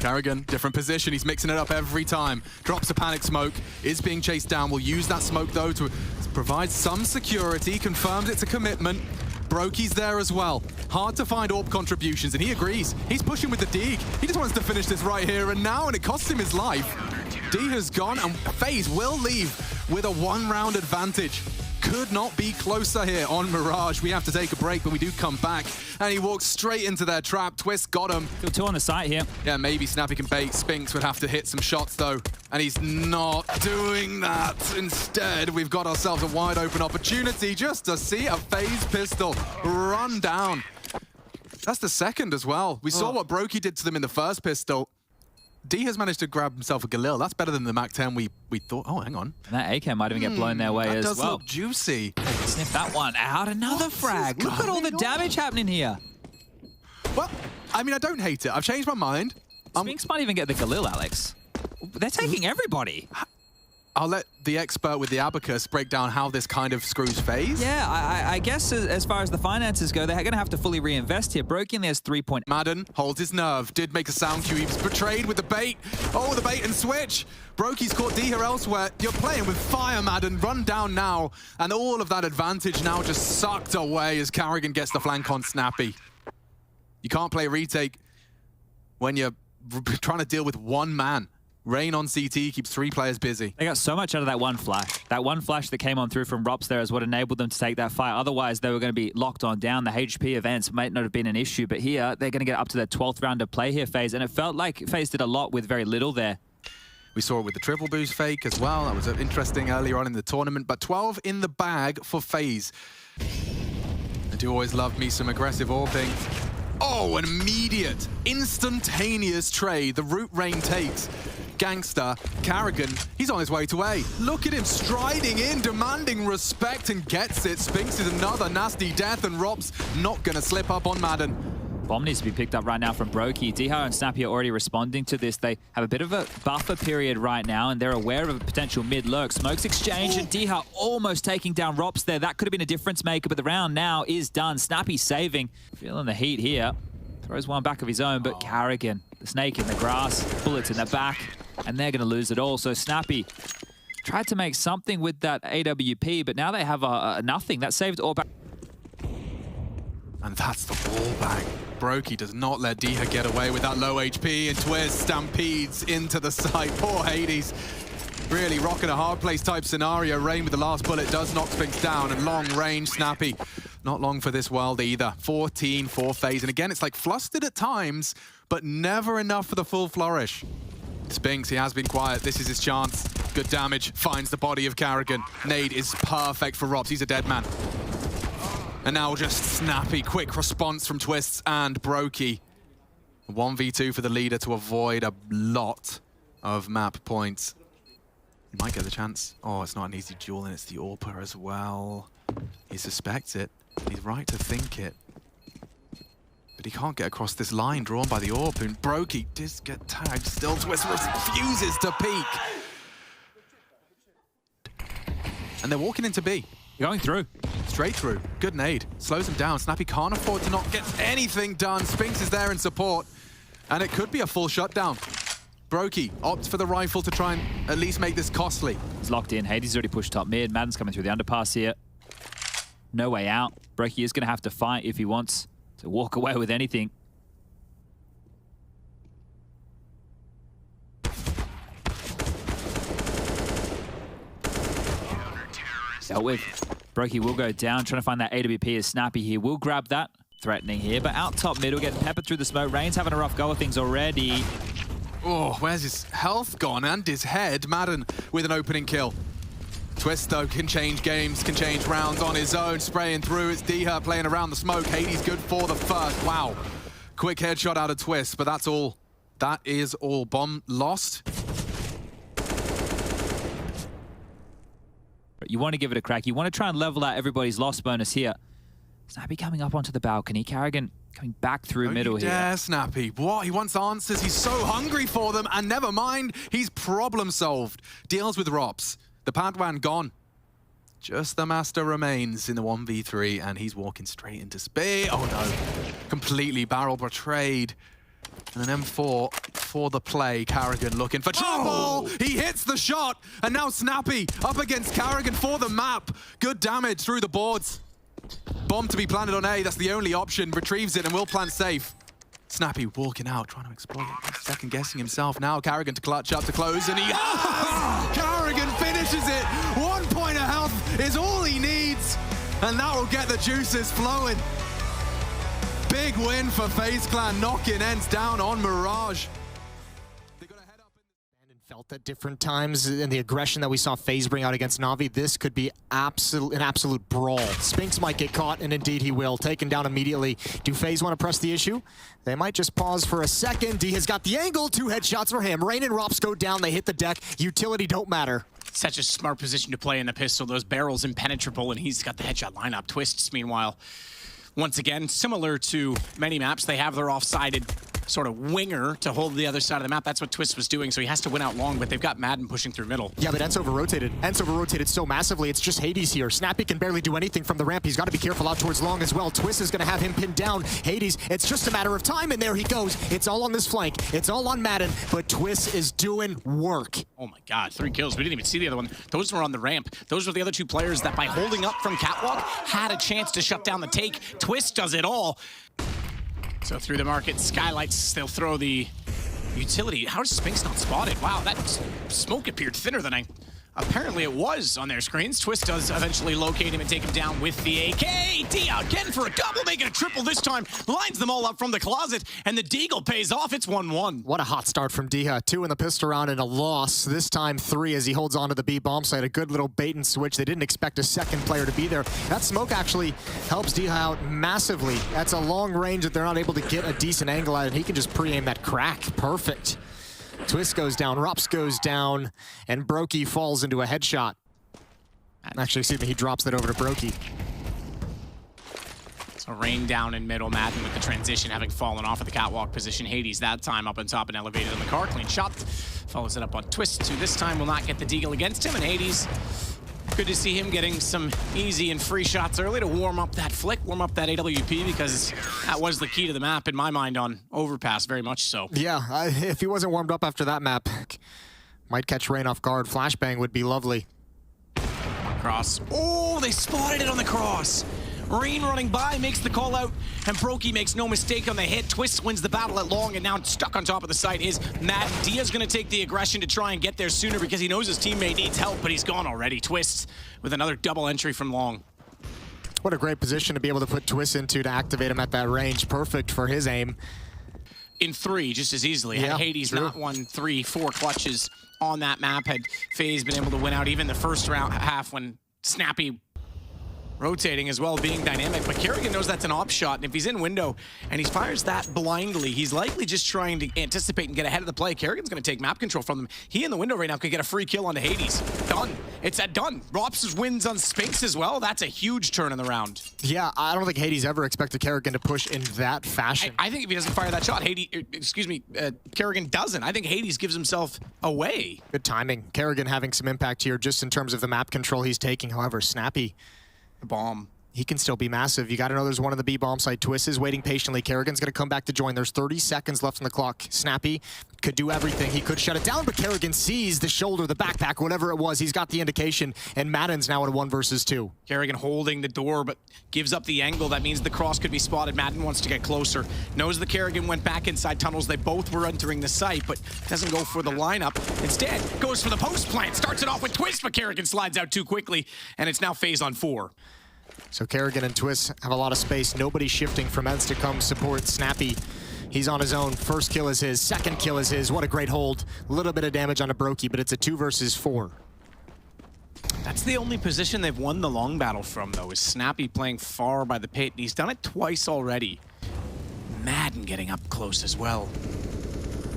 Carrigan, different position. He's mixing it up every time. Drops a panic smoke. Is being chased down. Will use that smoke, though, to provide some security. Confirms it's a commitment. Brokey's there as well. Hard to find AWP contributions, and he agrees. He's pushing with the dig. He just wants to finish this right here and now, and it costs him his life. D has gone, and FaZe will leave with a 1-round advantage. Could not be closer here on Mirage. We have to take a break, but we do come back. And he walks straight into their trap. Twist got him. Still 2 on the site here. Yeah, maybe Snappy can bait. Spinks would have to hit some shots, though. And he's not doing that. Instead, we've got ourselves a wide open opportunity just to see a FaZe pistol run down. That's the second as well. We saw what Brokey did to them in the first pistol. D has managed to grab himself a Galil. That's better than the Mac 10 we thought. Oh, hang on. And that AK might even get blown their way as well. That does look juicy. Sniff that one out. Another frag. Look at all the damage happening here. Well, I mean, I don't hate it. I've changed my mind. Spinks might even get the Galil, Alex. They're taking everybody. I'll let the expert with the abacus break down how this kind of screws FaZe. Yeah, I guess as far as the finances go, they're going to have to fully reinvest here. Broken, there's 3 point. Madden holds his nerve. Did make a sound cue. He was betrayed with the bait. Oh, the bait and switch. Brokey's caught D here elsewhere. You're playing with fire, Madden. Run down now. And all of that advantage now just sucked away as Carrigan gets the flank on Snappy. You can't play retake when you're trying to deal with one man. Rain on CT keeps 3 players busy. They got so much out of that one flash. That one flash that came on through from Rops there is what enabled them to take that fight. Otherwise, they were going to be locked on down. The HP of ENCE might not have been an issue, but here, they're going to get up to their 12th round of play here, FaZe, and it felt like FaZe did a lot with very little there. We saw it with the triple boost fake as well. That was interesting earlier on in the tournament, but 12 in the bag for FaZe. I do always love me some aggressive AWPing. Oh, an immediate, instantaneous trade the Root Rain takes. Gangster, Carrigan, he's on his way to A. Look at him striding in, demanding respect, and gets it. Spinks is another nasty death, and Rob's not going to slip up on Madden. Bomb needs to be picked up right now from Brokey. Dihar and Snappy are already responding to this. They have a bit of a buffer period right now, and they're aware of a potential mid-lurk. Smokes exchange, and Dihar almost taking down Rops there. That could have been a difference maker, but the round now is done. Snappy saving. Feeling the heat here. Throws one back of his own, but Carrigan, the snake in the grass, bullets in the back, and they're going to lose it all. So Snappy tried to make something with that AWP, but now they have a nothing. That saved all back. And that's the ball back. Brokey does not let Dihar get away with that low HP, and Twist stampedes into the site. Poor Hades. Really rocking a hard place type scenario. Rain with the last bullet does knock Spinks down, and long range Snappy. Not long for this world either. 14 for FaZe, and again, it's like flustered at times, but never enough for the full flourish. Spinks, he has been quiet. This is his chance. Good damage. Finds the body of Carrigan. Nade is perfect for Robs. He's a dead man. And now just Snappy. Quick response from Twists and Brokey. 1v2 for the leader to avoid a lot of map points. He might get the chance. Oh, it's not an easy duel, and it's the AWPer as well. He suspects it. He's right to think it. But he can't get across this line drawn by the AWP, and Brokey does get tagged. Still, Twist refuses to peek. And they're walking into B. Going through. Straight through. Good nade. Slows him down. Snappy can't afford to not get anything done. Spinks is there in support. And it could be a full shutdown. Brokey opts for the rifle to try and at least make this costly. He's locked in. Hades already pushed top mid. Madden's coming through the underpass here. No way out. Brokey is going to have to fight if he wants to walk away with anything. Dealt with. Brokey will go down, trying to find that AWP as Snappy here. Will grab that. Threatening here, but out top middle, getting peppered through the smoke. Rain's having a rough go of things already. Oh, where's his health gone and his head? Madden with an opening kill. Twist, though, can change games, can change rounds on his own, spraying through. It's Dihar playing around the smoke. Hades good for the first. Wow. Quick headshot out of Twist, but that's all. That is all. Bomb lost. You want to give it a crack. You want to try and level out everybody's loss bonus here. Snappy coming up onto the balcony. Carrigan coming back through middle here. Yeah, Snappy. What? He wants answers. He's so hungry for them. And never mind, he's problem solved. Deals with Rops. The Padwan gone. Just the Master remains in the 1v3, and he's walking straight into speed. Oh no. Completely barrel betrayed. And an M4 for the play. Carrigan looking for trouble. Oh! He hits the shot. And now Snappy up against Carrigan for the map. Good damage through the boards. Bomb to be planted on A. That's the only option. Retrieves it and will plant safe. Snappy walking out, trying to exploit it. Second guessing himself now. Carrigan to clutch up to close, and he... Carrigan finishes it. 1 point of health is all he needs. And that will get the juices flowing. Big win for FaZe Clan, knocking ENCE down on Mirage. They got a head up And felt at different times, and the aggression that we saw FaZe bring out against Na'Vi, this could be an absolute brawl. Spinks might get caught, and indeed he will. Taken down immediately. Do FaZe want to press the issue? They might just pause for a second. D has got the angle. 2 headshots for him. Rain and Rops go down. They hit the deck. Utility don't matter. Such a smart position to play in the pistol. Those barrels impenetrable, and he's got the headshot lineup. Twists, meanwhile, once again, similar to many maps, they have their off-sided sort of winger to hold the other side of the map. That's what Twist was doing, so he has to win out long, but they've got Madden pushing through middle. Yeah, but ENCE over-rotated. ENCE over-rotated so massively, it's just Hades here. Snappy can barely do anything from the ramp. He's got to be careful out towards long as well. Twist is going to have him pinned down. Hades, it's just a matter of time, and there he goes. It's all on this flank. It's all on Madden, but Twist is doing work. Oh my God, 3 kills. We didn't even see the other one. Those were on the ramp. Those were the other 2 players that by holding up from Catwalk had a chance to shut down the take. Twist does it all. So through the market, Skylights, they'll throw the utility. How is Spinks not spotted? Wow, that smoke appeared thinner than apparently it was on their screens. Twist does eventually locate him and take him down with the AK. Dia again for a double, making a triple this time. Lines them all up from the closet, and the deagle pays off. It's 1-1. What a hot start from Dia. 2 in the pistol round and a loss. This time 3 as he holds on to the B bomb site. A good little bait and switch. They didn't expect a second player to be there. That smoke actually helps Dia out massively. That's a long range that they're not able to get a decent angle at, and he can just pre-aim that crack. Perfect. Twist goes down, Rops goes down, and Brokey falls into a headshot. Actually, excuse me, he drops that over to Brokey. So rain down in middle, Madden with the transition having fallen off of the catwalk position. Hades that time up on top and elevated in the car. Clean shot. Follows it up on Twist, who this time will not get the deagle against him. And Hades, good to see him getting some easy and free shots early to warm up that flick, warm up that AWP, because that was the key to the map in my mind on Overpass, very much so. Yeah, if he wasn't warmed up after that map, might catch Rain off guard. Flashbang would be lovely. Cross. Oh, they spotted it on the cross. Rain running by, makes the call out, and Brokey makes no mistake on the hit. Twist wins the battle at long, and now stuck on top of the site is Madden. Dia's gonna take the aggression to try and get there sooner because he knows his teammate needs help, but he's gone already. Twist with another double entry from long. What a great position to be able to put Twist into to activate him at that range. Perfect for his aim. In 3, just as easily. Yeah, had Hades true. not won 3, 4 clutches on that map, had FaZe been able to win out even the first round half when Snappy rotating as well, being dynamic, but Kerrigan knows that's an op shot, and if he's in window and he fires that blindly, he's likely just trying to anticipate and get ahead of the play. Kerrigan's going to take map control from them. He in the window right now could get a free kill onto Hades. Done. It's done. Rops wins on Spinks as well. That's a huge turn in the round. Yeah, I don't think Hades ever expected Kerrigan to push in that fashion. I think if he doesn't fire that shot, Kerrigan doesn't. I think Hades gives himself away. Good timing. Kerrigan having some impact here just in terms of the map control he's taking. However, Snappy, The bomb. he can still be massive. You got to know there's one on the B bomb site. Twist is waiting patiently. Kerrigan's going to come back to join. There's 30 seconds left on the clock. Snappy could do everything. He could shut it down, but Kerrigan sees the shoulder, the backpack, whatever it was. He's got the indication, and Madden's now in a 1 versus 2. Kerrigan holding the door, but gives up the angle. That means the cross could be spotted. Madden wants to get closer. Knows the Kerrigan went back inside tunnels. They both were entering the site, but doesn't go for the lineup. Instead, goes for the post plant. Starts it off with Twist, but Kerrigan slides out too quickly, and it's now FaZe on 4. So Kerrigan and Twist have a lot of space. Nobody shifting from ENCE to come support Snappy. He's on his own. First kill is his. Second kill is his. What a great hold. A little bit of damage on a Brokey, but it's a 2 versus 4. That's the only position they've won the long battle from, though, is Snappy playing far by the pit. He's done it twice already. Madden getting up close as well.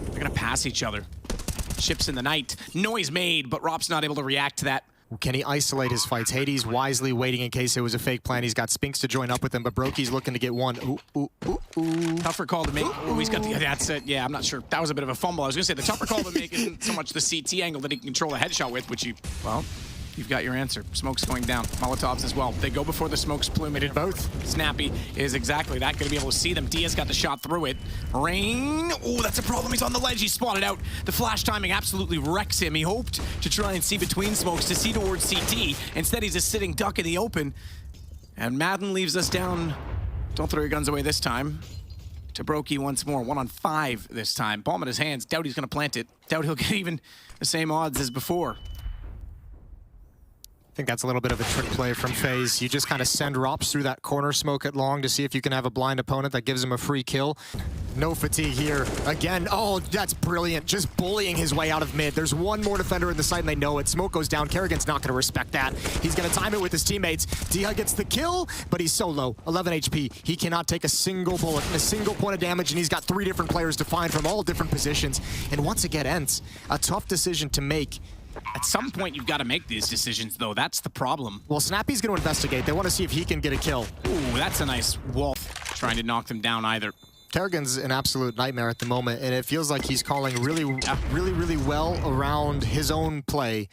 They're going to pass each other. Ships in the night. Noise made, but Rop's not able to react to that. Can he isolate his fights? Hades wisely waiting in case it was a fake plan. He's got Spinks to join up with him, but Brokey's looking to get one. Ooh, ooh, ooh, ooh. Tougher call to make. Oh, he's got the, that's it. Yeah, I'm not sure. That was a bit of a fumble. I was going to say the tougher call to make isn't so much the CT angle that he can control a headshot with, which you, well, you've got your answer. Smoke's going down. Molotovs as well. They go before the smoke's plume. They did both. Snappy is exactly that. Going to be able to see them. Dia's got the shot through it. Rain. Oh, that's a problem. He's on the ledge. He's spotted out. The flash timing absolutely wrecks him. He hoped to try and see between smokes to see towards CT. Instead, he's a sitting duck in the open. And Madden leaves us down. Don't throw your guns away this time. To Brokey once more. 1 on 5 this time. Bomb in his hands. Doubt he's going to plant it. Doubt he'll get even the same odds as before. I think that's a little bit of a trick play from FaZe. You just kind of send Rops through that corner smoke at long to see if you can have a blind opponent that gives him a free kill. No fatigue here. Again, oh, that's brilliant. Just bullying his way out of mid. There's one more defender in the site and they know it. Smoke goes down. Kerrigan's not going to respect that. He's going to time it with his teammates. Dia gets the kill, but he's so low. 11 HP. He cannot take a single bullet, a single point of damage, and he's got 3 different players to find from all different positions. And once again, ENCE, a tough decision to make. At some point, you've got to make these decisions, though. That's the problem. Well, Snappy's going to investigate. They want to see if he can get a kill. Ooh, that's a nice wall. Trying to knock them down either. Kerrigan's an absolute nightmare at the moment, and it feels like he's calling really well around his own play.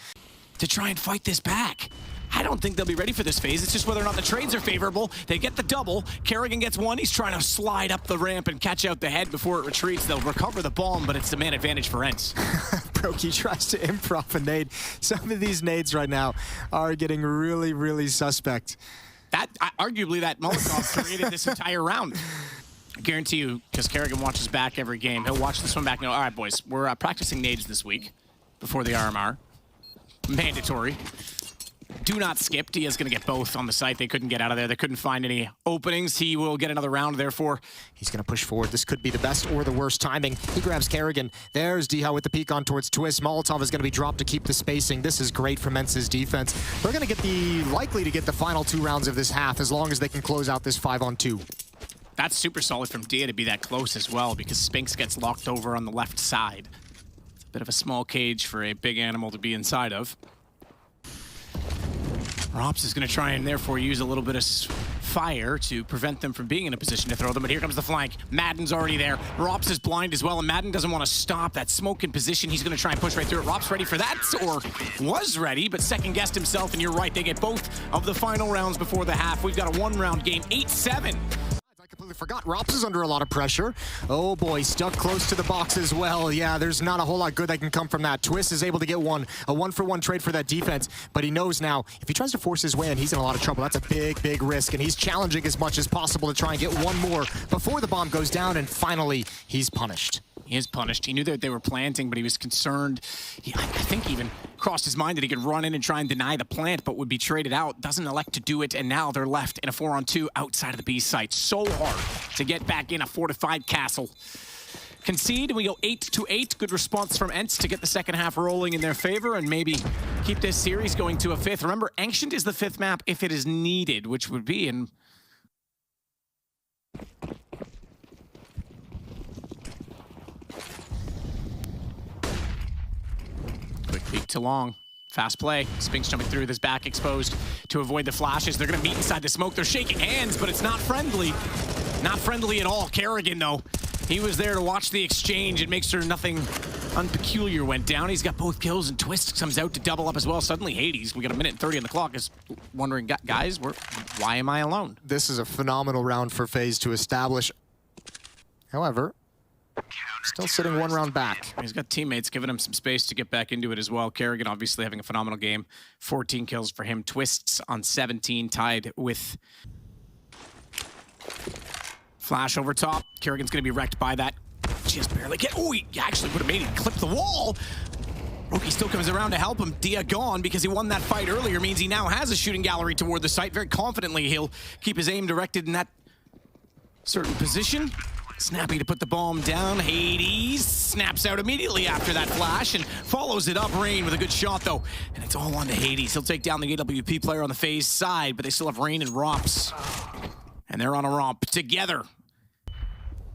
To try and fight this back. I don't think they'll be ready for this phase. It's just whether or not the trades are favorable. They get the double. Kerrigan gets one. He's trying to slide up the ramp and catch out the head before it retreats. They'll recover the bomb, but it's the man advantage for ENCE. Brokey tries to improv a nade. Some of these nades right now are getting really suspect. That arguably that Molotov created this entire round. I guarantee you, because Kerrigan watches back every game, he'll watch this one back and go, all right, boys, we're practicing nades this week before the RMR. Mandatory. Do not skip. Dia's going to get both on the site. They couldn't get out of there. They couldn't find any openings. He will get another round, therefore. He's going to push forward. This could be the best or the worst timing. He grabs Kerrigan. There's Diha with the peek on towards Twist. Molotov is going to be dropped to keep the spacing. This is great from ENCE's defense. They're going to get likely to get the final 2 rounds of this half as long as they can close out this 5-on-2. That's super solid from Dia to be that close as well, because Spinks gets locked over on the left side. It's a bit of a small cage for a big animal to be inside of. Rops is going to try and therefore use a little bit of fire to prevent them from being in a position to throw them, but here comes the flank. Madden's already there. Rops is blind as well, and Madden doesn't want to stop that smoke in position. He's going to try and push right through it. Rops ready for that, or was ready, but second-guessed himself, and you're right, they get both of the final rounds before the half. We've got a 1-round game, 8-7. I completely forgot. Rops is under a lot of pressure. Oh boy, stuck close to the box as well. Yeah, there's not a whole lot good that can come from that. Twist is able to get a 1-for-1 trade for that defense, but he knows now if he tries to force his way in, he's in a lot of trouble. That's a big, big risk, and he's challenging as much as possible to try and get one more before the bomb goes down, and finally, he's punished. He is punished. He knew that they were planting, but he was concerned. I think even crossed his mind that he could run in and try and deny the plant, but would be traded out. Doesn't elect to do it, and now they're left in a 4-on-2 outside of the B site. So hard to get back in a fortified castle. Concede, and we go 8-8. Good response from ENCE to get the second half rolling in their favor and maybe keep this series going to a 5th. Remember, Ancient is the 5th map if it is needed, which would be in... Quick peek to long. Fast play. Spinks jumping through this back exposed to avoid the flashes. They're going to meet inside the smoke. They're shaking hands, but it's not friendly. Not friendly at all. Kerrigan, though, he was there to watch the exchange and make sure nothing unpeculiar went down. He's got both kills, and Twist comes out to double up as well. Suddenly, Hades, we got 1:30 on the clock, is wondering, guys, why am I alone? This is a phenomenal round for FaZe to establish. However, still sitting 1 round back. He's got teammates giving him some space to get back into it as well. Kerrigan obviously having a phenomenal game. 14 kills for him. Twists on 17, tied with Flash over top. Kerrigan's going to be wrecked by that. Just barely get... Oh, he actually would have made it clip the wall. Roki still comes around to help him. Dia gone because he won that fight earlier. Means he now has a shooting gallery toward the site. Very confidently, he'll keep his aim directed in that certain position. Snappy to put the bomb down. Hades snaps out immediately after that flash and follows it up. Rain with a good shot, though. And it's all on to Hades. He'll take down the AWP player on the FaZe side, but they still have Rain and Rops. And they're on a romp together.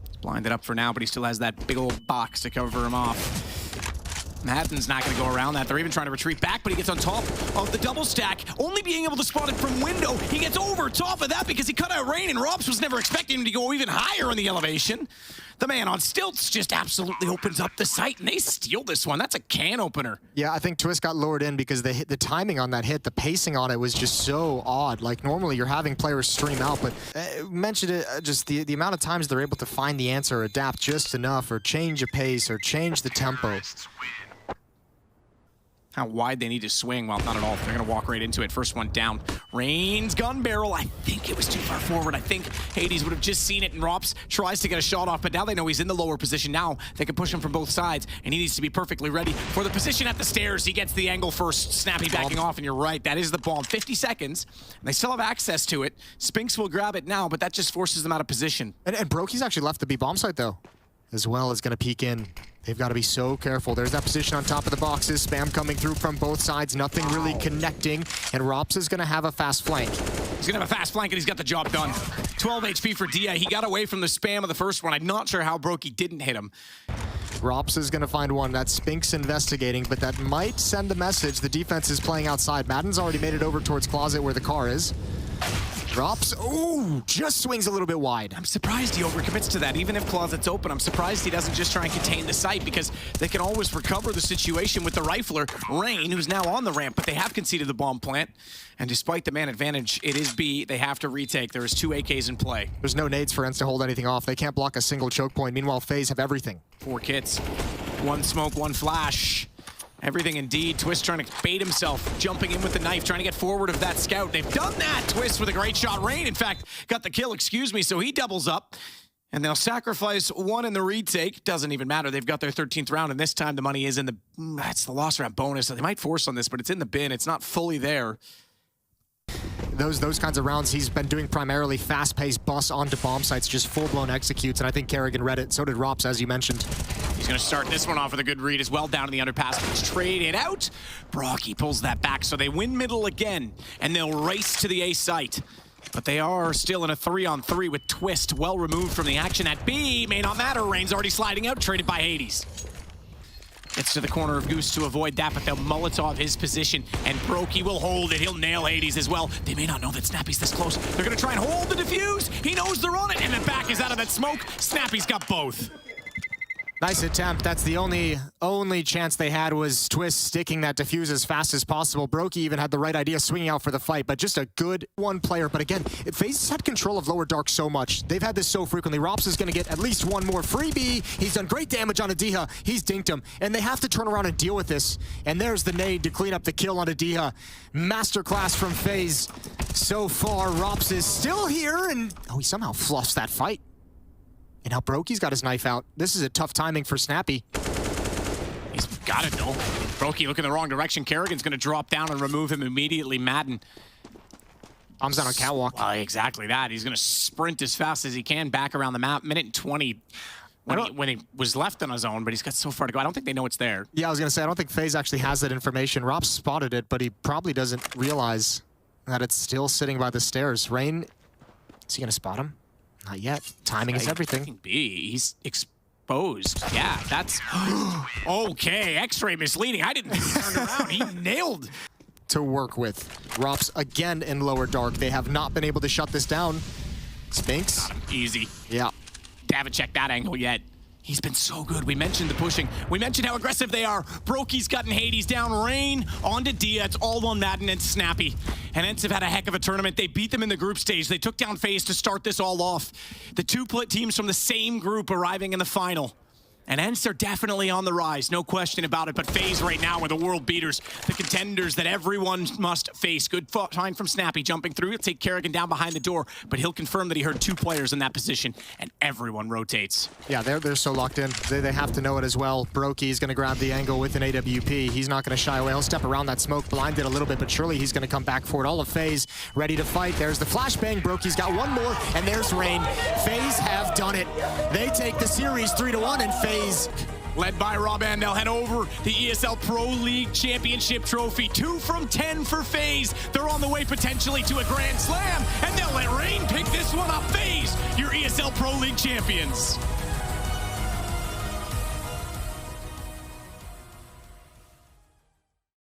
He's blinded up for now, but he still has that big old box to cover him off. Madden's not going to go around that. They're even trying to retreat back, but he gets on top of the double stack, only being able to spot it from window. He gets over top of that because he cut out Rain, and Rops was never expecting him to go even higher in the elevation. The man on stilts just absolutely opens up the site, and they steal this one. That's a can opener. Yeah, I think Twist got lowered in because the timing on that hit, the pacing on it was just so odd. Like, normally you're having players stream out, but mentioned it, just the amount of times they're able to find the answer, adapt just enough, or change a pace, or change the tempo. How wide they need to swing. Well, not at all. They're going to walk right into it. First one down. Rain's gun barrel. I think it was too far forward. I think Hades would have just seen it, and Rops tries to get a shot off, but now they know he's in the lower position. Now they can push him from both sides, and he needs to be perfectly ready for the position at the stairs. He gets the angle first. Snappy backing off, and you're right. That is the bomb. 50 seconds. And they still have access to it. Spinks will grab it now, but that just forces them out of position. And Brokey's actually left the B bomb site, though, as well as going to peek in. They've got to be so careful. There's that position on top of the boxes. Spam coming through from both sides. Nothing really connecting. And Rops is going to have a fast flank. He's going to have a fast flank, and he's got the job done. 12 HP for Dia. He got away from the spam of the first one. I'm not sure how Brokey didn't hit him. Rops is going to find one. That's Spinks investigating, but that might send the message. The defense is playing outside. Madden's already made it over towards Closet where the car is. Drops. Ooh, just swings a little bit wide. I'm surprised he overcommits to that. Even if Closet's open, I'm surprised he doesn't just try and contain the site, because they can always recover the situation with the rifler, Rain, who's now on the ramp, but they have conceded the bomb plant. And despite the man advantage, it is B. They have to retake. There is 2 AKs in play. There's no nades for ENCE to hold anything off. They can't block a single choke point. Meanwhile, FaZe have everything. 4 kits. 1 smoke, 1 flash. Everything indeed. Twist trying to bait himself, jumping in with the knife, trying to get forward of that scout. They've done that. Twist with a great shot. Rain, in fact, got the kill, excuse me, so he doubles up. And they'll sacrifice one in the retake. Doesn't even matter. They've got their 13th round, and this time the money is in the... That's the loss round bonus. So they might force on this, but it's in the bin. It's not fully there. Those kinds of rounds, he's been doing primarily fast-paced bus onto bomb sites, just full-blown executes, and I think Kerrigan read it. So did Rops, as you mentioned. He's going to start this one off with a good read as well, down to the underpass. It's traded out. Brocky pulls that back, so they win middle again, and they'll race to the A site. But they are still in a 3-on-3 with Twist well removed from the action at B. May not matter. Rain's already sliding out, traded by Hades. Gets to the corner of Goose to avoid that, but they'll Molotov his position, and Brokey will hold it. He'll nail Hades as well. They may not know that Snappy's this close. They're going to try and hold the defuse. He knows they're on it, and the back is out of that smoke. Snappy's got both. Nice attempt. That's the only chance they had was Twist sticking that defuse as fast as possible. Brokey even had the right idea, swinging out for the fight, but just a good one player. But again, FaZe had control of lower dark so much. They've had this so frequently. Rops is going to get at least one more freebie. He's done great damage on Adiha. He's dinked him, and they have to turn around and deal with this. And there's the nade to clean up the kill on Adiha. Masterclass from FaZe so far. Rops is still here, and he somehow fluffs that fight. And now Brokey's got his knife out. This is a tough timing for Snappy. He's got it, though. Brokey looking the wrong direction. Kerrigan's going to drop down and remove him immediately. Madden. Bombs down on catwalk. Well, exactly that. He's going to sprint as fast as he can back around the map. Minute and 20 when he was left on his own, but he's got so far to go. I don't think they know it's there. Yeah, I was going to say, I don't think FaZe actually has that information. Rob spotted it, but he probably doesn't realize that it's still sitting by the stairs. Rain, is he going to spot him? Not yet. Timing is everything. B, he's exposed. Yeah, that's... Okay, X-ray misleading. I didn't think he turned around. He nailed. To work with. Rops again in lower dark. They have not been able to shut this down. Spinks. Easy. Yeah. Haven't checked that angle yet. He's been so good. We mentioned the pushing. We mentioned how aggressive they are. Brokey's gotten Hades down. Rain onto Dia. It's all on Madden and Snappy. And ENCE have had a heck of a tournament. They beat them in the group stage. They took down FaZe to start this all off. The two teams from the same group arriving in the final. And ENCE are definitely on the rise, no question about it. But FaZe right now are the world beaters, the contenders that everyone must face. Good find from Snappy jumping through. He'll take Kerrigan down behind the door, but he'll confirm that he heard two players in that position, and everyone rotates. Yeah, they're so locked in. They have to know it as well. Brokey is going to grab the angle with an AWP. He's not going to shy away. He'll step around that smoke, blinded a little bit, but surely he's going to come back for it. All of FaZe ready to fight. There's the flashbang. Brokey's got one more, and there's Rain. FaZe have done it. They take the series 3-1, and FaZe... Led by Roban, they'll head over the ESL Pro League Championship Trophy. 2 from 10 for FaZe. They're on the way potentially to a Grand Slam, and they'll let Rain pick this one up. FaZe, your ESL Pro League champions.